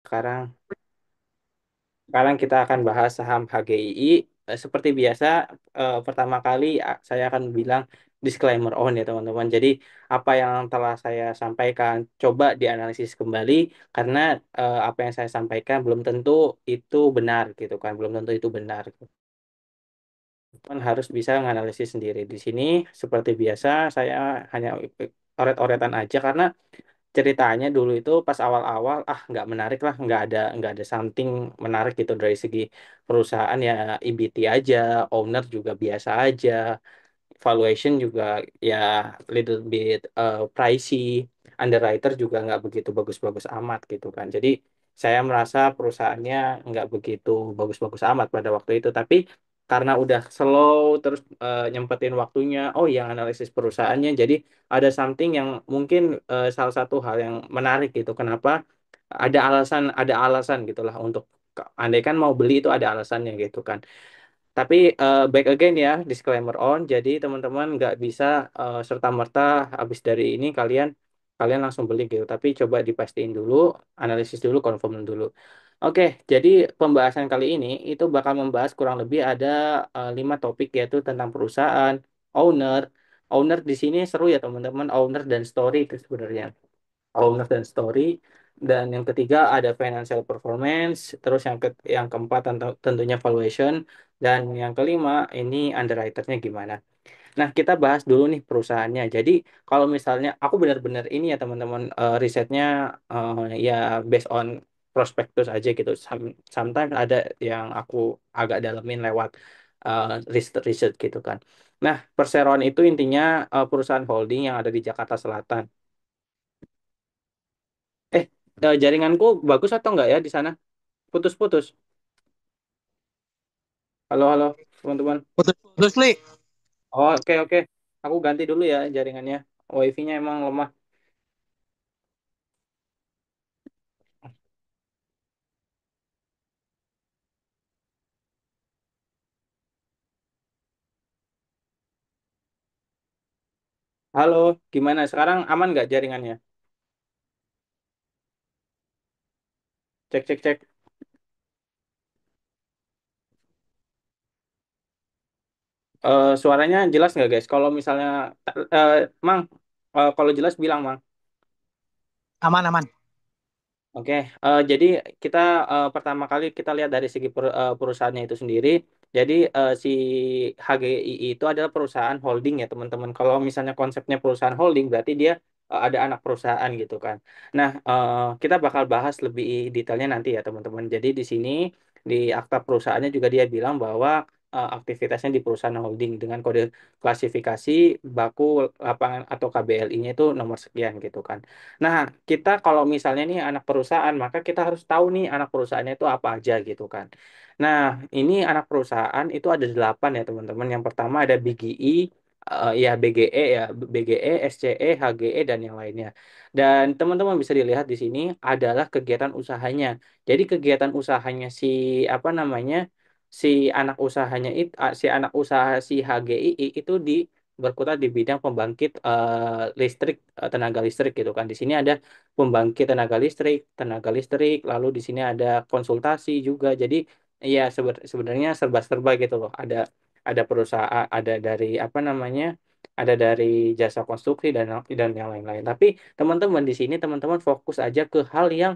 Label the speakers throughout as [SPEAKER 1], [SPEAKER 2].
[SPEAKER 1] Sekarang sekarang kita akan bahas saham HGII. Seperti biasa, pertama kali saya akan bilang disclaimer on ya teman-teman. Jadi apa yang telah saya sampaikan coba dianalisis kembali karena apa yang saya sampaikan belum tentu itu benar gitu kan, belum tentu itu benar. Teman harus bisa menganalisis sendiri. Di sini seperti biasa saya hanya oret-oretan aja karena ceritanya dulu itu pas awal-awal nggak menarik lah, nggak ada something menarik gitu dari segi perusahaan ya, EBT aja, owner juga biasa aja, valuation juga ya little bit pricey, underwriter juga nggak begitu bagus-bagus amat gitu kan. Jadi saya merasa perusahaannya nggak begitu bagus-bagus amat pada waktu itu, tapi karena udah slow terus nyempetin waktunya, oh yang analisis perusahaannya, jadi ada something yang mungkin salah satu hal yang menarik gitu. Kenapa? Ada alasan gitulah untuk andai kan mau beli itu ada alasannya gitu kan. Tapi back again ya, disclaimer on. Jadi teman-teman nggak bisa serta-merta habis dari ini kalian kalian langsung beli gitu. Tapi coba dipastiin dulu, analisis dulu, confirm dulu. Oke, jadi pembahasan kali ini itu bakal membahas kurang lebih ada 5 topik, yaitu tentang perusahaan, owner. Owner di sini seru ya teman-teman, owner dan story itu sebenarnya. Owner dan story. Dan yang ketiga ada financial performance, terus yang keempat tentunya valuation, dan yang kelima ini underwriternya gimana. Nah, kita bahas dulu nih perusahaannya. Jadi, kalau misalnya aku benar-benar ini ya teman-teman, risetnya ya based on prospektus aja gitu. Sometimes ada yang aku agak dalemin lewat riset gitu kan. Nah, Perseroan itu intinya perusahaan holding yang ada di Jakarta Selatan. Eh, jaringanku bagus atau enggak ya di sana? Putus-putus. Halo, halo, teman-teman.
[SPEAKER 2] Putus-putus, Li.
[SPEAKER 1] Oh, oke, oke. Aku ganti dulu ya jaringannya. WiFi-nya emang lemah. Halo, gimana? Sekarang aman nggak jaringannya? Cek, cek, cek. Suaranya jelas nggak, guys? Kalau misalnya, eh, Mang, kalau jelas bilang, Mang.
[SPEAKER 2] Aman, aman.
[SPEAKER 1] Oke, jadi kita pertama kali kita lihat dari segi perusahaannya itu sendiri. Jadi si HGI itu adalah perusahaan holding ya teman-teman. Kalau misalnya konsepnya perusahaan holding berarti dia ada anak perusahaan gitu kan. Nah, kita bakal bahas lebih detailnya nanti ya teman-teman. Jadi di sini di akta perusahaannya juga dia bilang bahwa aktivitasnya di perusahaan holding dengan kode klasifikasi baku lapangan atau KBLI-nya itu nomor sekian gitu kan. Nah, kita kalau misalnya nih anak perusahaan, maka kita harus tahu nih anak perusahaannya itu apa aja gitu kan. Nah, ini anak perusahaan itu ada 8 ya teman-teman. Yang pertama ada BGI, ya BGE ya, BGE, SCE, HGE dan yang lainnya. Dan teman-teman bisa dilihat di sini adalah kegiatan usahanya. Jadi kegiatan usahanya si apa namanya, si anak usahanya itu, si anak usaha si HGI itu berkutat di bidang pembangkit listrik, tenaga listrik gitu kan. Di sini ada pembangkit tenaga listrik, lalu di sini ada konsultasi juga. Jadi ya sebenarnya serba-serba gitu loh. Ada perusahaan, ada dari apa namanya? Ada dari jasa konstruksi dan yang lain-lain. Tapi teman-teman di sini teman-teman fokus aja ke hal yang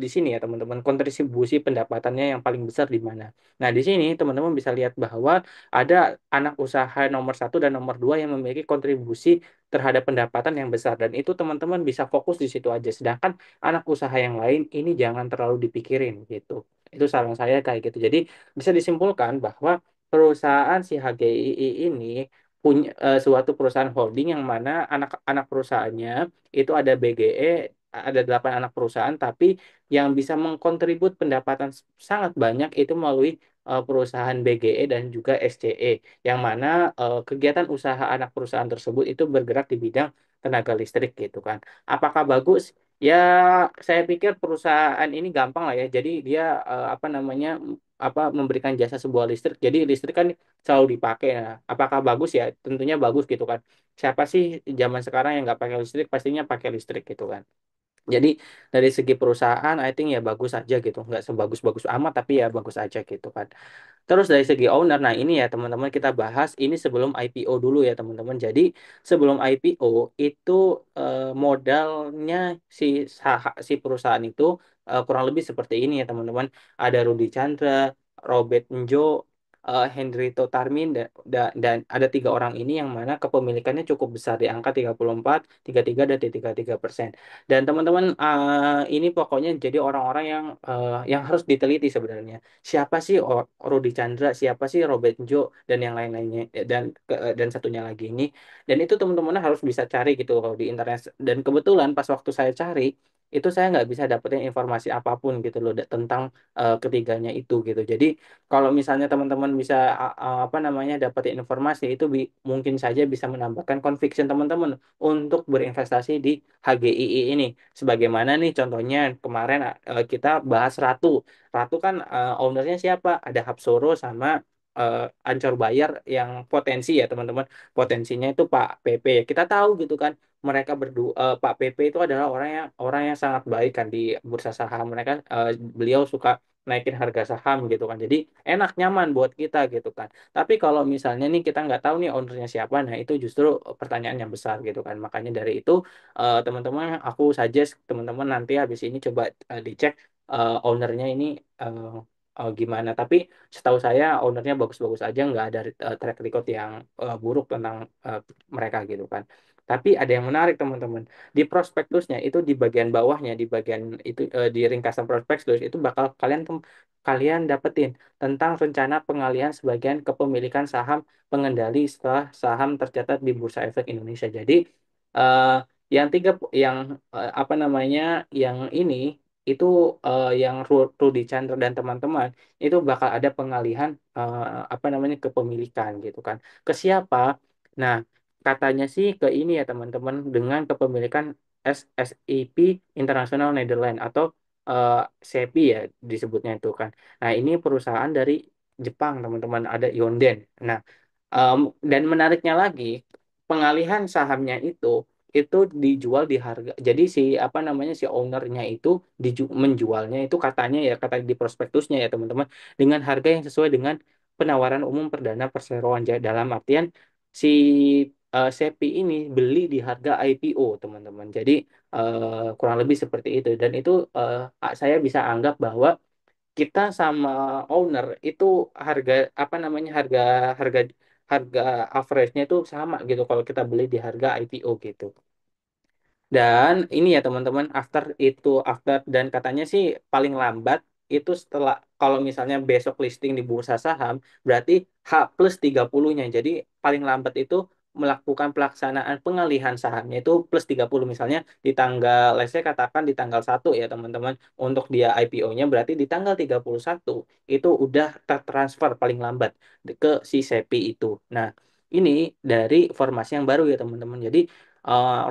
[SPEAKER 1] di sini ya teman-teman, kontribusi pendapatannya yang paling besar di mana. Nah, di sini teman-teman bisa lihat bahwa ada anak usaha nomor satu dan nomor dua yang memiliki kontribusi terhadap pendapatan yang besar, dan itu teman-teman bisa fokus di situ aja. Sedangkan anak usaha yang lain ini jangan terlalu dipikirin gitu. Itu saran saya kayak gitu. Jadi bisa disimpulkan bahwa perusahaan si HGII ini punya suatu perusahaan holding yang mana anak-anak perusahaannya itu ada BGE, ada 8 anak perusahaan, tapi yang bisa mengkontribut pendapatan sangat banyak itu melalui perusahaan BGE dan juga SCE, yang mana kegiatan usaha anak perusahaan tersebut itu bergerak di bidang tenaga listrik gitu kan. Apakah bagus? Ya, saya pikir perusahaan ini gampang lah ya. Jadi dia apa namanya, memberikan jasa sebuah listrik. Jadi listrik kan selalu dipakai. Nah, apakah bagus ya? Tentunya bagus gitu kan. Siapa sih zaman sekarang yang nggak pakai listrik? Pastinya pakai listrik gitu kan. Jadi dari segi perusahaan, I think ya bagus aja gitu, nggak sebagus-bagus amat tapi ya bagus aja gitu kan. Terus dari segi owner, nah ini ya teman-teman kita bahas ini sebelum IPO dulu ya teman-teman. Jadi sebelum IPO itu modalnya si si perusahaan itu kurang lebih seperti ini ya teman-teman. Ada Rudi Chandra, Robert Njo, Hendrito Tarmin dan ada tiga orang ini yang mana kepemilikannya cukup besar di angka 34, 33 dan 33%. Dan teman-teman ini pokoknya jadi orang-orang yang harus diteliti sebenarnya siapa sih Rudi Chandra, siapa sih Robert Jo dan yang lain-lainnya dan satunya lagi ini. Dan itu teman-teman harus bisa cari gitu kalau di internet. Dan kebetulan pas waktu saya cari itu saya nggak bisa dapetin informasi apapun gitu loh tentang ketiganya itu gitu. Jadi kalau misalnya teman-teman bisa apa namanya dapetin informasi itu mungkin saja bisa menambahkan conviction teman-teman untuk berinvestasi di HGII ini. Sebagaimana nih contohnya kemarin kita bahas Ratu. Ratu kan ownernya siapa? Ada Hapsoro sama Ancor Bayar yang potensi ya teman-teman. Potensinya itu Pak PP. Kita tahu gitu kan. Mereka berdua Pak PP itu adalah orang yang sangat baik kan di bursa saham. Mereka beliau suka naikin harga saham gitu kan. Jadi enak nyaman buat kita gitu kan. Tapi kalau misalnya nih kita nggak tahu nih ownernya siapa, nah itu justru pertanyaan yang besar gitu kan. Makanya dari itu teman-teman aku suggest teman-teman nanti habis ini coba dicek ownernya ini eh, gimana. Tapi setahu saya ownernya bagus-bagus aja, nggak ada track record yang buruk tentang mereka gitu kan. Tapi ada yang menarik teman-teman. Di prospektusnya itu di bagian bawahnya, di bagian itu di ringkasan prospektus itu bakal kalian dapetin tentang rencana pengalihan sebagian kepemilikan saham pengendali setelah saham tercatat di Bursa Efek Indonesia. Jadi eh, yang apa namanya yang ini itu yang Rudy Chandra dan teman-teman itu bakal ada pengalihan apa namanya kepemilikan gitu kan. Ke siapa? Nah, katanya sih ke ini ya teman-teman dengan kepemilikan SSIP International Netherlands atau eh, SEPI ya disebutnya itu kan. Nah, ini perusahaan dari Jepang teman-teman ada Yonden. Nah, dan menariknya lagi pengalihan sahamnya itu dijual di harga. Jadi si apa namanya si ownernya itu menjualnya itu katanya ya kata di prospektusnya ya teman-teman dengan harga yang sesuai dengan penawaran umum perdana perseroan. Dalam artian si SEPI ini beli di harga IPO teman-teman. Jadi kurang lebih seperti itu dan itu saya bisa anggap bahwa kita sama owner itu harga apa namanya harga harga harga average-nya itu sama gitu kalau kita beli di harga IPO gitu. Dan ini ya teman-teman, after dan katanya sih paling lambat itu setelah kalau misalnya besok listing di bursa saham berarti H plus 30-nya. Jadi paling lambat itu melakukan pelaksanaan pengalihan sahamnya itu plus 30 misalnya di tanggal let's say katakan di tanggal 1 ya teman-teman untuk dia IPO-nya berarti di tanggal 31 itu udah tertransfer paling lambat ke si SEPI itu. Nah, ini dari formasi yang baru ya teman-teman. Jadi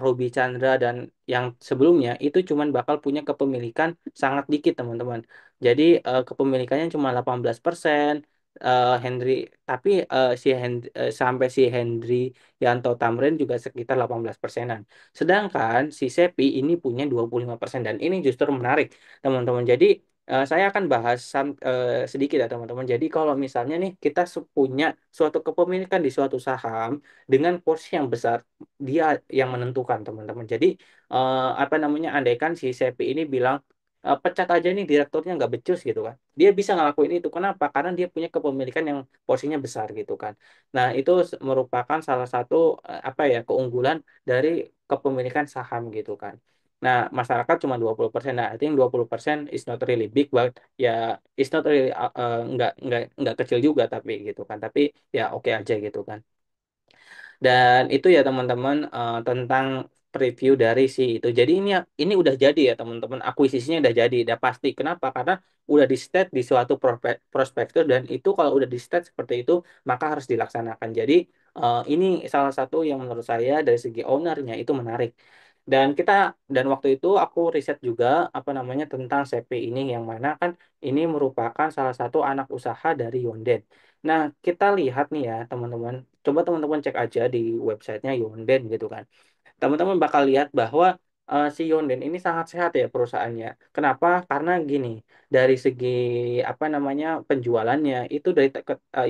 [SPEAKER 1] Roby Chandra dan yang sebelumnya itu cuman bakal punya kepemilikan sangat dikit teman-teman. Jadi kepemilikannya cuma 18%. Henry tapi sampai si Henry Yanto Tamrin juga sekitar 18 persenan. Sedangkan si Sepi ini punya 25% dan ini justru menarik teman-teman. Jadi saya akan bahas sedikit ya teman-teman. Jadi kalau misalnya nih kita punya suatu kepemilikan di suatu saham dengan porsi yang besar dia yang menentukan teman-teman. Jadi apa namanya andaikan si Sepi ini bilang pecat aja nih direkturnya nggak becus gitu kan. Dia bisa ngelakuin itu. Kenapa? Karena dia punya kepemilikan yang porsinya besar gitu kan. Nah, itu merupakan salah satu apa ya keunggulan dari kepemilikan saham gitu kan. Nah, masyarakat cuma 20%. Nah, I think 20% is not really big, but ya it's not really nggak kecil juga tapi gitu kan. Tapi ya oke aja gitu kan. Dan itu ya teman-teman tentang preview dari si itu. Jadi ini udah jadi ya teman-teman. Akuisisinya udah jadi, udah pasti. Kenapa? Karena udah di state di suatu prospektur dan itu kalau udah di state seperti itu maka harus dilaksanakan. Jadi ini salah satu yang menurut saya dari segi ownernya itu menarik. Dan waktu itu aku riset juga apa namanya tentang CP ini yang mana kan ini merupakan salah satu anak usaha dari Yonden. Nah, kita lihat nih ya, teman-teman. Coba teman-teman cek aja di websitenya Yonden gitu kan. Teman-teman bakal lihat bahwa si Yonden ini sangat sehat ya perusahaannya. Kenapa? Karena gini, dari segi apa namanya penjualannya itu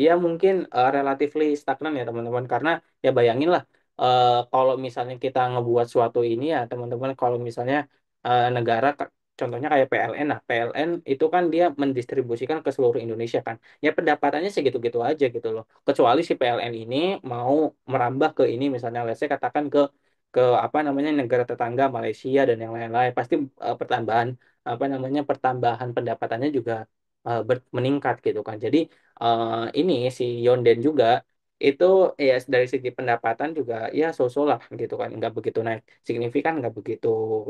[SPEAKER 1] ya mungkin relatively stagnan ya teman-teman. Karena ya bayangin lah kalau misalnya kita ngebuat suatu ini ya teman-teman, kalau misalnya negara contohnya kayak PLN, nah PLN itu kan dia mendistribusikan ke seluruh Indonesia kan, ya pendapatannya segitu-gitu aja gitu loh. Kecuali si PLN ini mau merambah ke ini misalnya, let's say katakan ke apa namanya negara tetangga Malaysia dan yang lain-lain, pasti pertambahan apa namanya pertambahan pendapatannya juga meningkat gitu kan. Jadi ini si Yonden juga itu ya dari segi pendapatan juga ya so-so lah gitu kan, nggak begitu naik signifikan, nggak begitu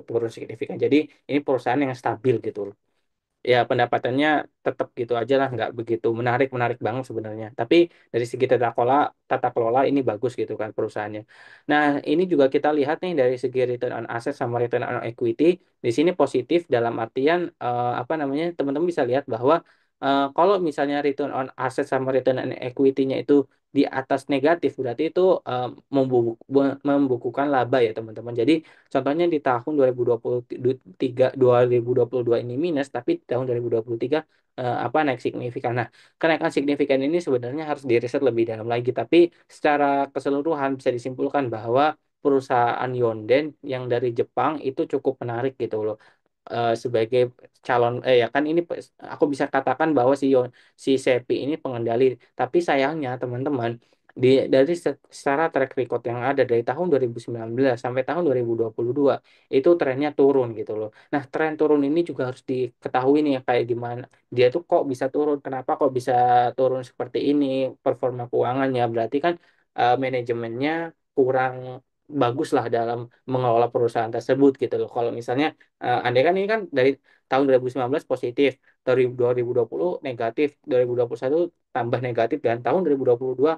[SPEAKER 1] turun signifikan. Jadi ini perusahaan yang stabil gitu loh. Ya pendapatannya tetap gitu aja lah, nggak begitu menarik menarik banget sebenarnya, tapi dari segi tata kelola ini bagus gitu kan perusahaannya. Nah ini juga kita lihat nih dari segi return on asset sama return on equity, di sini positif dalam artian apa namanya teman-teman bisa lihat bahwa kalau misalnya return on asset sama return on equity-nya itu di atas negatif, berarti itu membukukan laba ya teman-teman. Jadi contohnya di tahun 2023 2022 ini minus, tapi di tahun 2023 apa naik signifikan. Nah, kenaikan signifikan ini sebenarnya harus diriset lebih dalam lagi, tapi secara keseluruhan bisa disimpulkan bahwa perusahaan Yonden yang dari Jepang itu cukup menarik gitu loh. Sebagai calon ya kan ini aku bisa katakan bahwa si Sepi ini pengendali, tapi sayangnya teman-teman dari secara track record yang ada dari tahun 2019 sampai tahun 2022 itu trennya turun gitu loh. Nah, tren turun ini juga harus diketahui nih kayak gimana dia tuh kok bisa turun, kenapa kok bisa turun seperti ini performa keuangannya. Berarti kan manajemennya kurang bagus lah dalam mengelola perusahaan tersebut gitu loh. Kalau misalnya andai kan ini kan dari tahun 2019 positif, dari 2020 negatif, 2021 tambah negatif, dan tahun 2022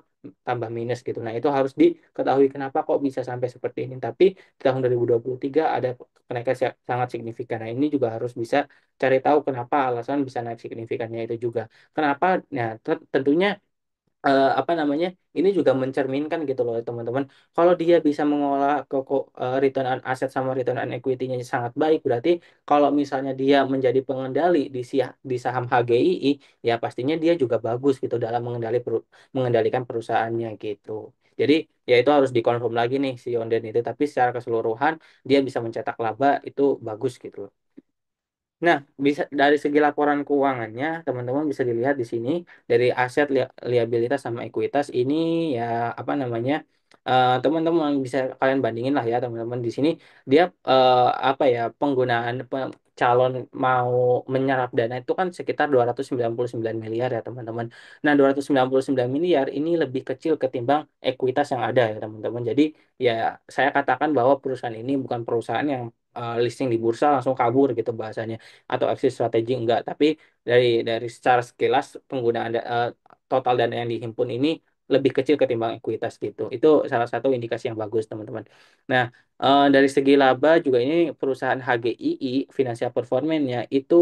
[SPEAKER 1] tambah minus gitu. Nah, itu harus diketahui kenapa kok bisa sampai seperti ini. Tapi di tahun 2023 ada kenaikan sangat signifikan. Nah, ini juga harus bisa cari tahu kenapa alasan bisa naik signifikannya itu juga. Kenapa? Nah, tentunya apa namanya ini juga mencerminkan gitu loh teman-teman, kalau dia bisa mengolah return on asset sama return on equity-nya sangat baik, berarti kalau misalnya dia menjadi pengendali di saham HGII, ya pastinya dia juga bagus gitu dalam mengendalikan perusahaannya gitu. Jadi ya itu harus dikonfirm lagi nih si Yonden itu, tapi secara keseluruhan dia bisa mencetak laba itu bagus gitu loh. Nah, bisa dari segi laporan keuangannya, teman-teman bisa dilihat di sini dari aset, liabilitas sama ekuitas ini ya apa namanya? Teman-teman bisa kalian bandingin lah ya teman-teman di sini dia apa ya penggunaan calon mau menyerap dana itu kan sekitar 299 miliar ya teman-teman. Nah, 299 miliar ini lebih kecil ketimbang ekuitas yang ada ya teman-teman. Jadi ya saya katakan bahwa perusahaan ini bukan perusahaan yang listing di bursa langsung kabur gitu bahasanya, atau exit strategi enggak, tapi dari secara sekilas penggunaan total dana yang dihimpun ini lebih kecil ketimbang ekuitas gitu. Itu salah satu indikasi yang bagus, teman-teman. Nah, dari segi laba juga ini perusahaan HGII financial performance-nya itu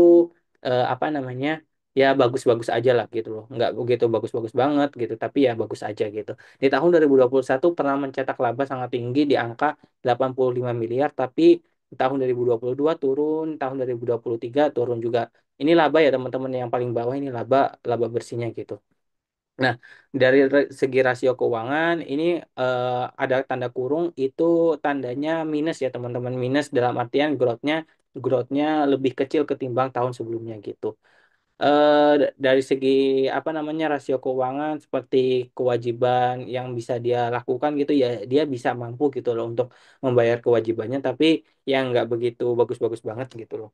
[SPEAKER 1] apa namanya? Ya bagus-bagus aja lah gitu loh. Nggak begitu bagus-bagus banget gitu, tapi ya bagus aja gitu. Di tahun 2021 pernah mencetak laba sangat tinggi di angka 85 miliar, tapi di tahun 2022 turun, tahun 2023 turun juga. Ini laba ya teman-teman, yang paling bawah ini laba laba bersihnya gitu. Nah, dari segi rasio keuangan ini ada tanda kurung, itu tandanya minus ya teman-teman. Minus dalam artian growth-nya lebih kecil ketimbang tahun sebelumnya gitu. Dari segi apa namanya rasio keuangan seperti kewajiban yang bisa dia lakukan gitu ya, dia bisa mampu gitu loh untuk membayar kewajibannya, tapi yang nggak begitu bagus-bagus banget gitu loh.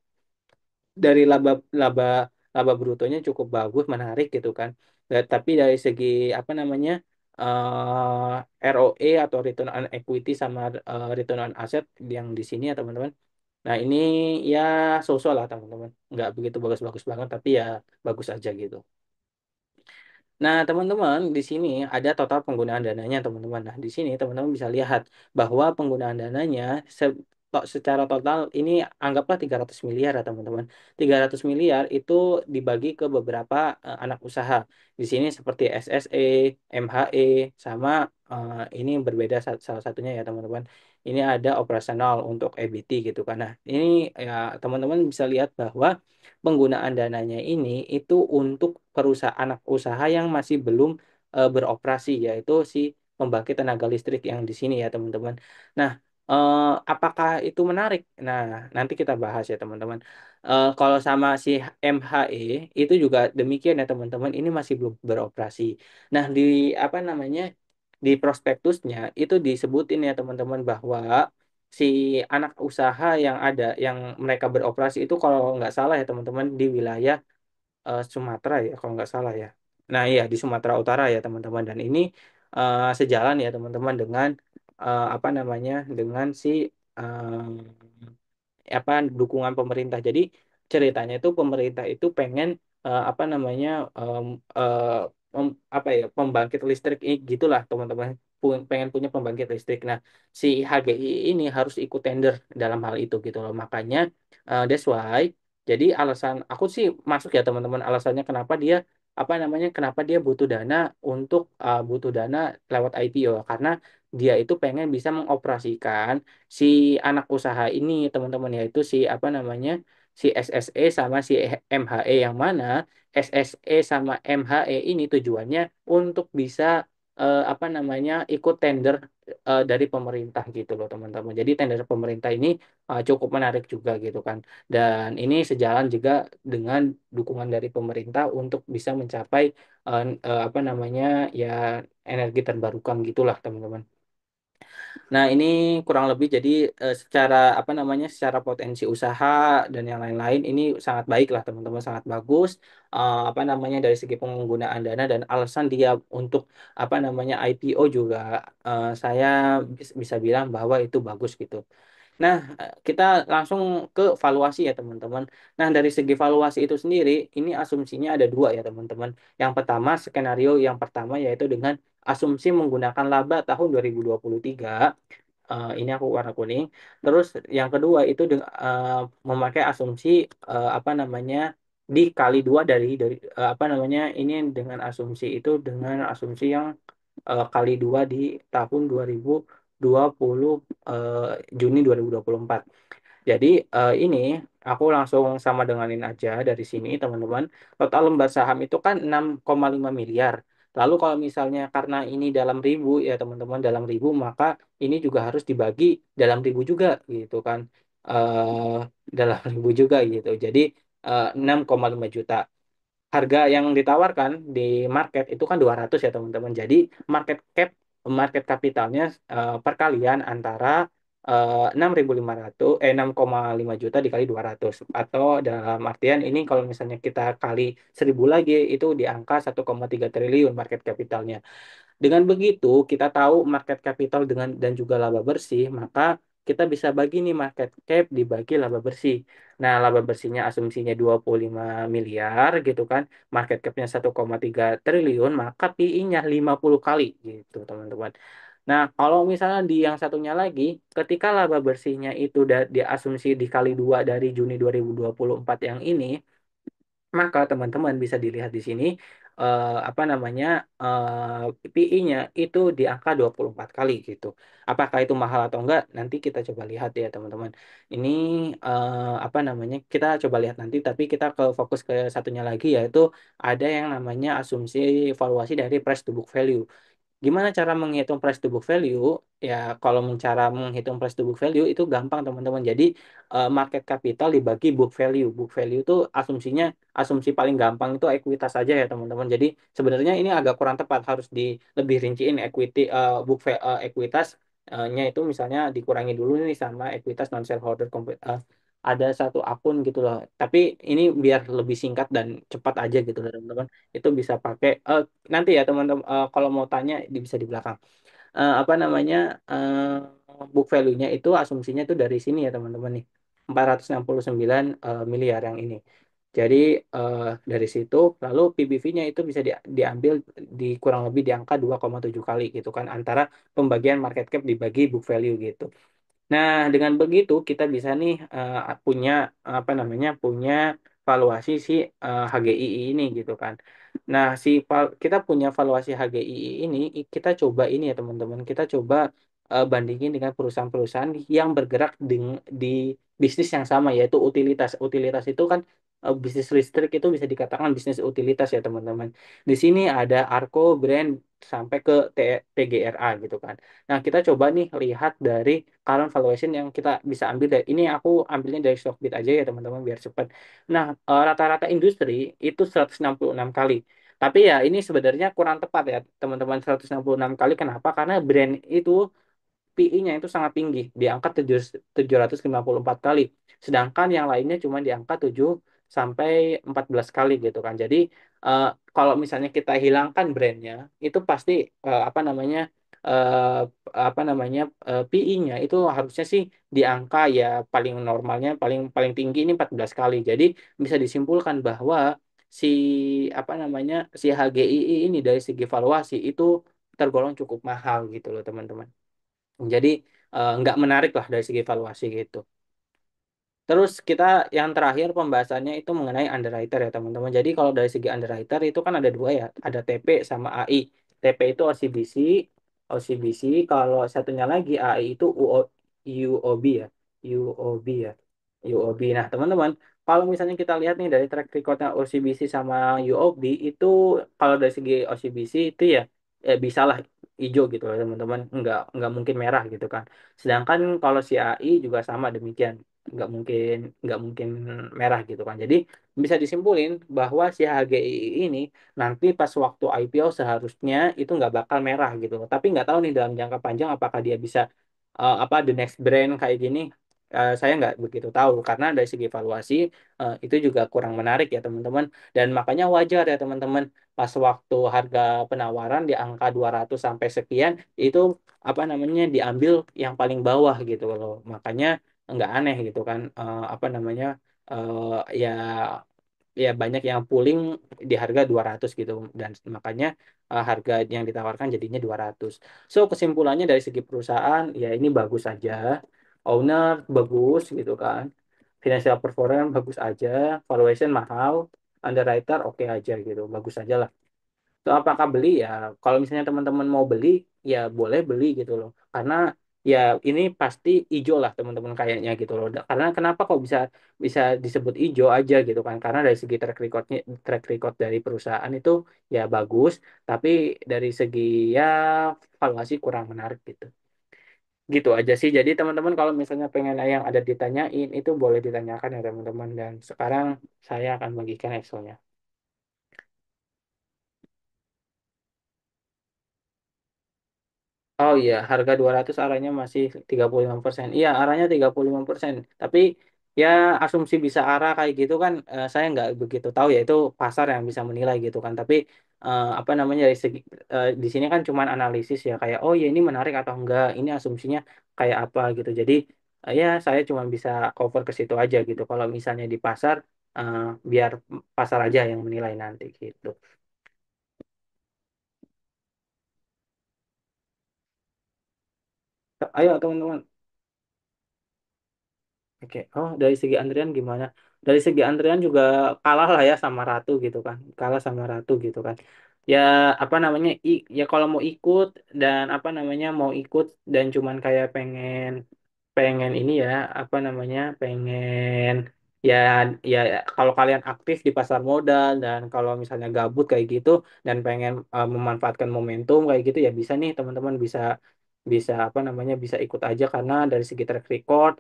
[SPEAKER 1] Dari laba laba laba brutonya cukup bagus, menarik gitu kan. Tapi dari segi apa namanya ROE atau return on equity sama return on asset yang di sini ya teman-teman. Nah ini ya so-so lah teman-teman, nggak begitu bagus-bagus banget, tapi ya bagus aja gitu. Nah, teman-teman, di sini ada total penggunaan dananya, teman-teman. Nah, di sini teman-teman bisa lihat bahwa penggunaan dananya secara total ini anggaplah 300 miliar ya, teman-teman. 300 miliar itu dibagi ke beberapa anak usaha. Di sini seperti SSE, MHE, sama ini berbeda salah satunya ya, teman-teman. ini ada operasional untuk EBT gitu kan. Nah, ini ya teman-teman bisa lihat bahwa penggunaan dananya ini itu untuk perusahaan anak usaha yang masih belum beroperasi, yaitu si pembangkit tenaga listrik yang di sini ya teman-teman. Nah, apakah itu menarik? Nah, nanti kita bahas ya teman-teman. Kalau sama si MHE itu juga demikian ya teman-teman. Ini masih belum beroperasi. Nah, di apa namanya di prospektusnya itu disebutin ya teman-teman bahwa si anak usaha yang ada yang mereka beroperasi itu kalau nggak salah ya teman-teman di wilayah Sumatera ya kalau nggak salah ya. Nah iya di Sumatera Utara ya teman-teman dan ini sejalan ya teman-teman dengan apa namanya dengan si apa dukungan pemerintah. Jadi ceritanya itu pemerintah itu pengen apa namanya eh, apa ya pembangkit listrik gitulah teman-teman pengen punya pembangkit listrik. Nah, si HGI ini harus ikut tender dalam hal itu gitu loh. Makanya that's why jadi alasan aku sih masuk ya teman-teman alasannya kenapa dia apa namanya kenapa dia butuh dana untuk butuh dana lewat IPO karena dia itu pengen bisa mengoperasikan si anak usaha ini teman-teman yaitu si apa namanya si SSE sama si MHE yang mana SSE sama MHE ini tujuannya untuk bisa apa namanya ikut tender dari pemerintah gitu loh teman-teman. Jadi tender pemerintah ini cukup menarik juga gitu kan. Dan ini sejalan juga dengan dukungan dari pemerintah untuk bisa mencapai apa namanya ya energi terbarukan gitulah teman-teman. Nah, ini kurang lebih jadi secara apa namanya secara potensi usaha dan yang lain-lain ini sangat baik lah teman-teman sangat bagus. Apa namanya dari segi penggunaan dana dan alasan dia untuk apa namanya IPO juga saya bisa bilang bahwa itu bagus gitu. Nah, kita langsung ke valuasi ya teman-teman. Nah, dari segi valuasi itu sendiri, ini asumsinya ada dua ya teman-teman. Yang pertama, skenario yang pertama yaitu dengan asumsi menggunakan laba tahun 2023. Ini aku warna kuning. Terus yang kedua itu memakai asumsi apa namanya dikali dua dari apa namanya ini dengan asumsi itu dengan asumsi yang kali dua di tahun 2020 eh, Juni 2024. Jadi ini aku langsung sama denganin aja dari sini teman-teman. Total lembar saham itu kan 6,5 miliar. Lalu kalau misalnya karena ini dalam ribu ya teman-teman dalam ribu maka ini juga harus dibagi dalam ribu juga gitu kan. eh Dalam ribu juga gitu. Jadi 6,5 juta harga yang ditawarkan di market itu kan 200 ya teman-teman. Jadi market kapitalnya perkalian antara 6.500 6,5 juta dikali 200 atau dalam artian ini kalau misalnya kita kali 1.000 lagi itu di angka 1,3 triliun market kapitalnya. Dengan begitu, kita tahu market capital dengan dan juga laba bersih, maka kita bisa bagi nih market cap dibagi laba bersih. Nah, laba bersihnya asumsinya 25 miliar gitu kan, market capnya 1,3 triliun, maka PI-nya 50 kali gitu, teman-teman. Nah, kalau misalnya di yang satunya lagi, ketika laba bersihnya itu diasumsi dikali 2 dari Juni 2024 yang ini, maka teman-teman bisa dilihat di sini apa namanya PI-nya itu di angka 24 kali gitu. Apakah itu mahal atau enggak? Nanti kita coba lihat ya teman-teman. Ini apa namanya? Kita coba lihat nanti tapi kita ke fokus ke satunya lagi yaitu ada yang namanya asumsi valuasi dari price to book value. Gimana cara menghitung price to book value? Ya, kalau cara menghitung price to book value itu gampang teman-teman. Jadi market capital dibagi book value. Book value itu asumsinya asumsi paling gampang itu ekuitas saja ya teman-teman. Jadi sebenarnya ini agak kurang tepat harus di lebih rinciin equity ekuitas nya itu misalnya dikurangi dulu nih sama ekuitas non shareholder ada satu akun gitu loh. Tapi ini biar lebih singkat dan cepat aja gitu loh teman-teman. Itu bisa pakai nanti ya teman-teman kalau mau tanya bisa di belakang. Apa namanya book value-nya itu asumsinya itu dari sini ya teman-teman nih 469 miliar yang ini. Jadi eh, dari situ lalu PBV-nya itu bisa diambil di kurang lebih di angka 2,7 kali gitu kan antara pembagian market cap dibagi book value gitu. Nah, dengan begitu kita bisa nih punya apa namanya punya valuasi si HGII ini gitu kan. Nah, kita punya valuasi HGII ini kita coba ini ya teman-teman. Kita coba bandingin dengan perusahaan-perusahaan yang bergerak di bisnis yang sama, yaitu utilitas. Utilitas itu kan bisnis listrik itu bisa dikatakan bisnis utilitas ya teman-teman. Di sini ada Arco, Brand, sampai ke TGRA gitu kan. Nah, kita coba nih lihat dari current valuation yang kita bisa ambil dari ini, aku ambilnya dari Stockbit aja ya teman-teman biar cepat. Nah, rata-rata industri itu 166 kali. Tapi ya ini sebenarnya kurang tepat ya teman-teman, 166 kali. Kenapa? Karena brand itu PI-nya itu sangat tinggi, di angka 754 kali. Sedangkan yang lainnya cuma di angka 7 sampai 14 kali gitu kan. Jadi eh, kalau misalnya kita hilangkan brandnya, itu pasti apa namanya eh, PI-nya itu harusnya sih di angka ya paling normalnya paling paling tinggi ini 14 kali. Jadi bisa disimpulkan bahwa si si HGII ini dari segi valuasi itu tergolong cukup mahal gitu loh teman-teman. Jadi nggak menarik lah dari segi valuasi gitu. Terus kita yang terakhir pembahasannya itu mengenai underwriter ya teman-teman. Jadi kalau dari segi underwriter itu kan ada dua ya, ada TP sama AI. TP itu OCBC, OCBC. Kalau satunya lagi AI itu UOB ya, UOB ya, UOB. Nah teman-teman, kalau misalnya kita lihat nih dari track recordnya OCBC sama UOB itu, kalau dari segi OCBC itu ya bisa lah hijau gitu loh teman-teman, nggak mungkin merah gitu kan. Sedangkan kalau si AI juga sama demikian, nggak mungkin nggak mungkin merah gitu kan. Jadi bisa disimpulin bahwa si HGI ini nanti pas waktu IPO seharusnya itu nggak bakal merah gitu loh. Tapi nggak tahu nih dalam jangka panjang apakah dia bisa the next brand kayak gini. Saya nggak begitu tahu karena dari segi valuasi itu juga kurang menarik ya teman-teman. Dan makanya wajar ya teman-teman, pas waktu harga penawaran di angka 200 sampai sekian itu diambil yang paling bawah gitu loh. Makanya nggak aneh gitu kan, ya ya banyak yang pooling di harga 200 gitu, dan makanya harga yang ditawarkan jadinya 200. So kesimpulannya dari segi perusahaan ya ini bagus aja, owner bagus gitu kan, financial performance bagus aja, valuation mahal, underwriter oke aja gitu, bagus aja lah. So, apakah beli ya? Kalau misalnya teman-teman mau beli, ya boleh beli gitu loh. Karena ya ini pasti hijau lah teman-teman kayaknya gitu loh. Karena kenapa kok bisa bisa disebut hijau aja gitu kan? Karena dari segi track record dari perusahaan itu ya bagus, tapi dari segi ya valuasi kurang menarik gitu. Gitu aja sih. Jadi teman-teman kalau misalnya pengen yang ada ditanyain itu boleh ditanyakan ya teman-teman. Dan sekarang saya akan bagikan Excelnya. Oh iya, harga 200 arahnya masih 35%. Iya, arahnya 35%. Tapi ya asumsi bisa arah kayak gitu kan, saya nggak begitu tahu ya, itu pasar yang bisa menilai gitu kan. Tapi dari segi di sini kan cuman analisis ya, kayak oh ya ini menarik atau enggak, ini asumsinya kayak apa gitu. Jadi ya saya cuma bisa cover ke situ aja gitu. Kalau misalnya di pasar, eh, biar pasar aja yang menilai nanti gitu. Ayo teman-teman. Oke, oh dari segi antrian gimana? Dari segi antrian juga kalah lah ya sama Ratu gitu kan, kalah sama Ratu gitu kan. Ya ya kalau mau ikut dan mau ikut dan cuman kayak pengen pengen ini ya pengen ya ya kalau kalian aktif di pasar modal dan kalau misalnya gabut kayak gitu dan pengen memanfaatkan momentum kayak gitu ya bisa nih teman-teman, bisa bisa bisa ikut aja karena dari segi track record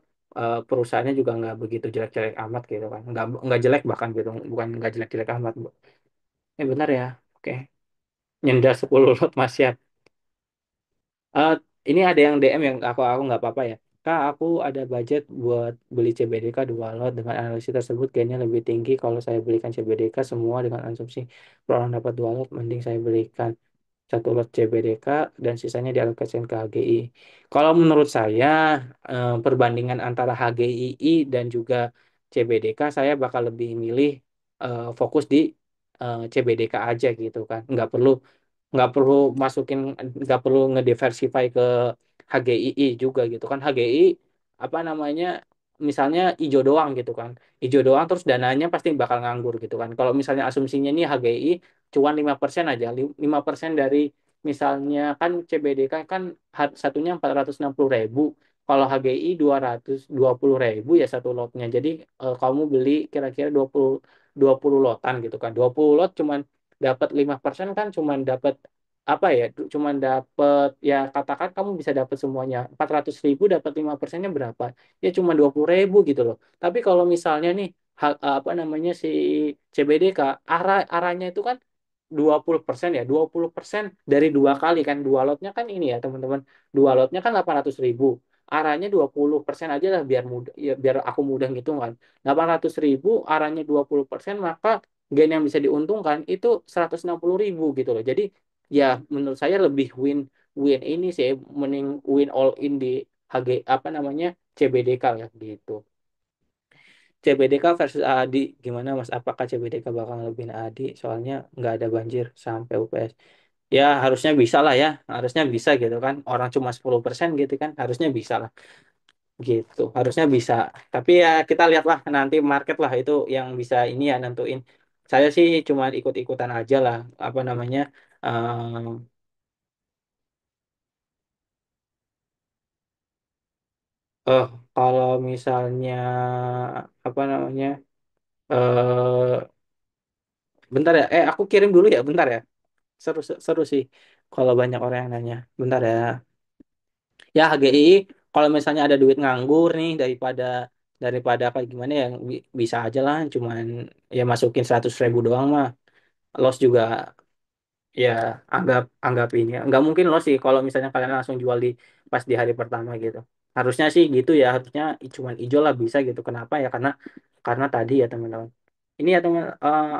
[SPEAKER 1] perusahaannya juga nggak begitu jelek-jelek amat gitu kan, nggak jelek bahkan gitu, bukan nggak jelek-jelek amat Bu. Benar ya, oke, nyender 10 lot Mas ya. Eh, ini ada yang DM yang aku nggak apa-apa ya. Kak, aku ada budget buat beli CBDK 2 lot, dengan analisis tersebut kayaknya lebih tinggi kalau saya belikan CBDK semua dengan asumsi perorangan dapat 2 lot, mending saya belikan 1 lot CBDK dan sisanya dialokasikan ke HGI. Kalau menurut saya perbandingan antara HGII dan juga CBDK, saya bakal lebih milih fokus di CBDK aja gitu kan. Nggak perlu masukin nggak perlu ngediversify ke HGII juga gitu kan. HGI misalnya ijo doang gitu kan, ijo doang terus dananya pasti bakal nganggur gitu kan. Kalau misalnya asumsinya nih HGI cuan 5% aja, 5% dari misalnya kan CBDK kan satunya 460.000, kalau HGI 220.000 ya satu lotnya. Jadi kamu beli kira-kira 20 lotan gitu kan. 20 lot cuman dapat 5% kan, cuman dapat apa ya? Cuman dapat ya, katakan kamu bisa dapat semuanya. 400.000 dapat 5%-nya berapa? Ya cuma 20.000 gitu loh. Tapi kalau misalnya nih apa namanya si CBDK, arahnya itu kan 20% ya, 20% dari dua kali kan, dua lotnya kan ini ya teman-teman, dua lotnya kan 800.000, arahnya 20% aja lah biar mudah ya, biar aku mudah ngitung kan. 800.000 arahnya 20%, maka gain yang bisa diuntungkan itu 160.000 gitu loh. Jadi ya menurut saya lebih win ini sih, mending win all in di HG apa namanya CBDK ya gitu. CBDK versus AAD gimana Mas? Apakah CBDK bakal ngelebihin AAD? Soalnya nggak ada banjir sampai UPS. Ya harusnya bisa lah ya, harusnya bisa gitu kan. Orang cuma 10% gitu kan, harusnya bisa lah gitu. Harusnya bisa. Tapi ya kita lihatlah nanti market lah itu yang bisa ini ya nentuin. Saya sih cuma ikut-ikutan aja lah, apa namanya? Oh, kalau misalnya apa namanya? Bentar ya. Aku kirim dulu ya, bentar ya. Seru seru sih kalau banyak orang yang nanya. Bentar ya. Ya HGI kalau misalnya ada duit nganggur nih, daripada kayak gimana ya, bisa aja lah cuman ya masukin 100.000 doang mah. Loss juga ya, anggap ini ya. Nggak mungkin loss sih kalau misalnya kalian langsung jual di pas di hari pertama gitu. Harusnya sih gitu ya, harusnya cuman hijau lah bisa gitu. Kenapa ya? Karena tadi ya teman-teman. Ini ya teman,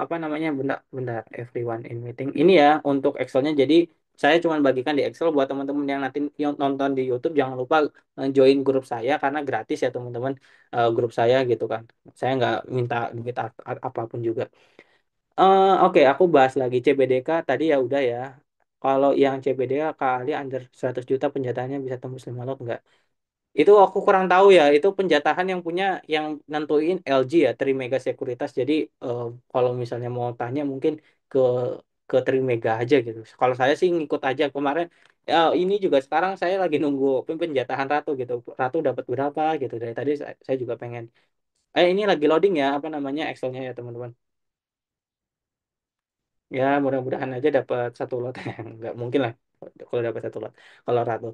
[SPEAKER 1] apa namanya, bentar everyone in meeting. Ini ya untuk Excelnya. Jadi saya cuma bagikan di Excel buat teman-teman yang nanti yang nonton di YouTube, jangan lupa join grup saya karena gratis ya teman-teman, grup saya gitu kan. Saya nggak minta duit apapun juga. Oke, aku bahas lagi CBDK tadi ya udah ya. Kalau yang CBDK kali under 100 juta penjatahannya bisa tembus 5 lot nggak? Itu aku kurang tahu ya. Itu penjatahan yang punya yang nentuin LG ya, Trimega Sekuritas. Jadi kalau misalnya mau tanya mungkin ke Trimega aja gitu. Kalau saya sih ngikut aja kemarin. Ya, ini juga sekarang saya lagi nunggu penjatahan Ratu gitu. Ratu dapat berapa gitu. Dari tadi saya juga pengen. Ini lagi loading ya, apa namanya Excelnya ya teman-teman. Ya mudah-mudahan aja dapat satu lot. Nggak mungkin lah kalau dapat satu lot. Kalau Ratu.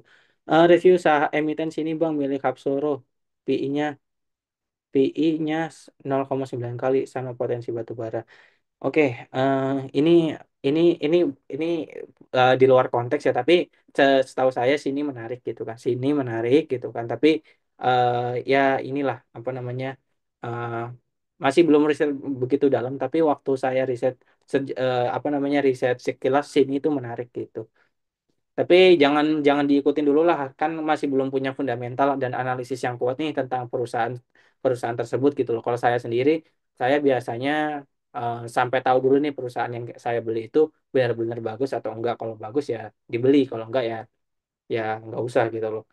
[SPEAKER 1] Review saham emiten sini Bang, milik Hapsoro. PI-nya PI-nya 0,9 kali sama potensi batu bara. Oke, ini ini ini ini di luar konteks ya, tapi setahu saya sini menarik gitu kan. Sini menarik gitu kan. Tapi eh, ya inilah apa namanya, eh, masih belum riset begitu dalam. Tapi waktu saya riset apa namanya riset sekilas sini itu menarik gitu. Tapi jangan jangan diikutin dulu lah, kan masih belum punya fundamental dan analisis yang kuat nih tentang perusahaan perusahaan tersebut gitu loh. Kalau saya sendiri, saya biasanya sampai tahu dulu nih perusahaan yang saya beli itu benar-benar bagus atau enggak. Kalau bagus ya dibeli, kalau enggak ya ya nggak usah gitu loh.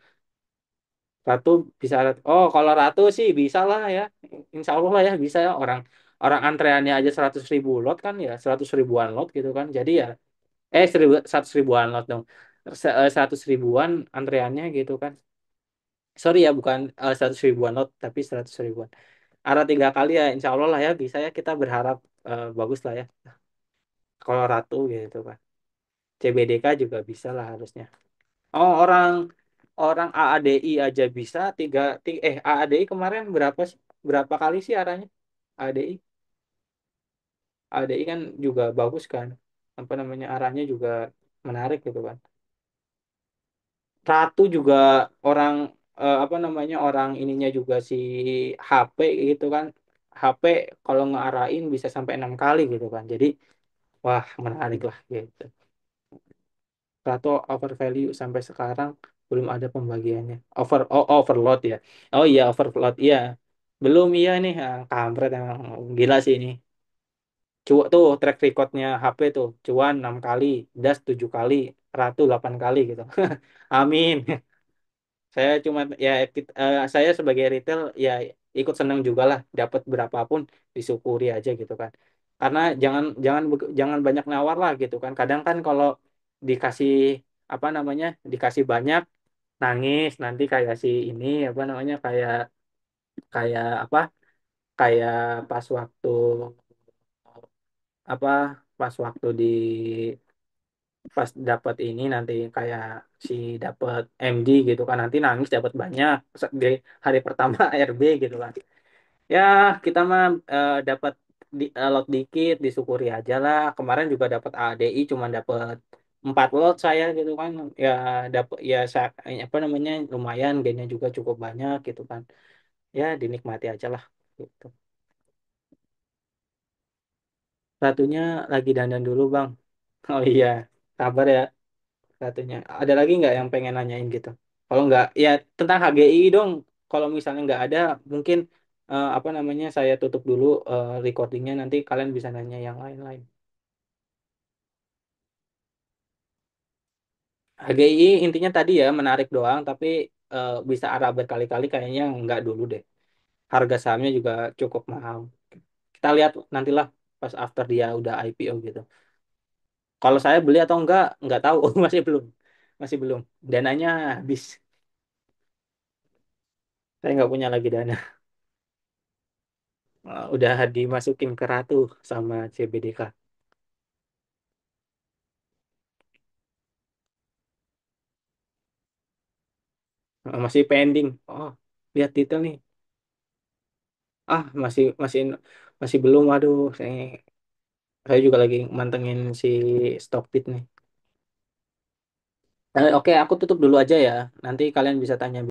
[SPEAKER 1] Ratu bisa, oh kalau Ratu sih bisa lah ya, Insya Allah lah ya bisa ya, orang orang antreannya aja 100.000 lot kan ya, 100 ribuan lot gitu kan. Jadi ya 100 ribuan lot dong. 100 ribuan antreannya gitu kan. Sorry ya, bukan 100 ribuan lot, tapi 100 ribuan. Arah 3 kali ya, insya Allah lah ya, bisa ya, kita berharap bagus lah ya. Kalau Ratu gitu kan. CBDK juga bisa lah harusnya. Oh, orang orang AADI aja bisa AADI kemarin berapa sih? Berapa kali sih arahnya? AADI. AADI kan juga bagus kan. Apa namanya, arahnya juga menarik gitu kan. Ratu juga orang apa namanya, orang ininya juga si HP gitu kan. HP kalau ngearahin bisa sampai 6 kali gitu kan. Jadi wah menarik lah gitu. Ratu over value sampai sekarang belum ada pembagiannya. Overload ya. Oh iya overload iya. Belum iya nih, kampret emang, gila sih ini. Tuh track recordnya HP tuh cuan 6 kali, das 7 kali, Ratu 8 kali gitu. Amin. Saya cuma ya saya sebagai retail ya ikut senang juga lah, dapat berapapun disyukuri aja gitu kan. Karena jangan jangan jangan banyak nawar lah gitu kan. Kadang kan kalau dikasih apa namanya, dikasih banyak nangis nanti kayak si ini apa namanya, kayak kayak apa, kayak pas waktu apa, pas waktu di pas dapat ini nanti kayak si dapat MD gitu kan, nanti nangis dapat banyak di hari pertama RB gitu kan. Ya kita mah dapat lot dikit disyukuri aja lah. Kemarin juga dapat ADI cuma dapat 4 lot saya gitu kan. Ya dapat ya apa namanya, lumayan gainnya juga cukup banyak gitu kan. Ya dinikmati aja lah gitu. Ratunya lagi dandan dulu bang. Oh iya, kabar ya ratunya. Ada lagi nggak yang pengen nanyain gitu? Kalau nggak ya tentang HGI dong. Kalau misalnya nggak ada, mungkin apa namanya, saya tutup dulu recordingnya, nanti kalian bisa nanya yang lain-lain. HGI intinya tadi ya menarik doang, tapi bisa arah berkali-kali kayaknya nggak dulu deh. Harga sahamnya juga cukup mahal. Kita lihat nantilah pas after dia udah IPO gitu. Kalau saya beli atau nggak tahu, masih belum, masih belum. Dananya habis, saya nggak punya lagi dana. Udah dimasukin ke Ratu sama CBDK. Masih pending. Oh, lihat detail nih. Ah, masih masih masih belum. Waduh, saya juga lagi mantengin si Stockbit nih. Oke, aku tutup dulu aja ya. Nanti kalian bisa tanya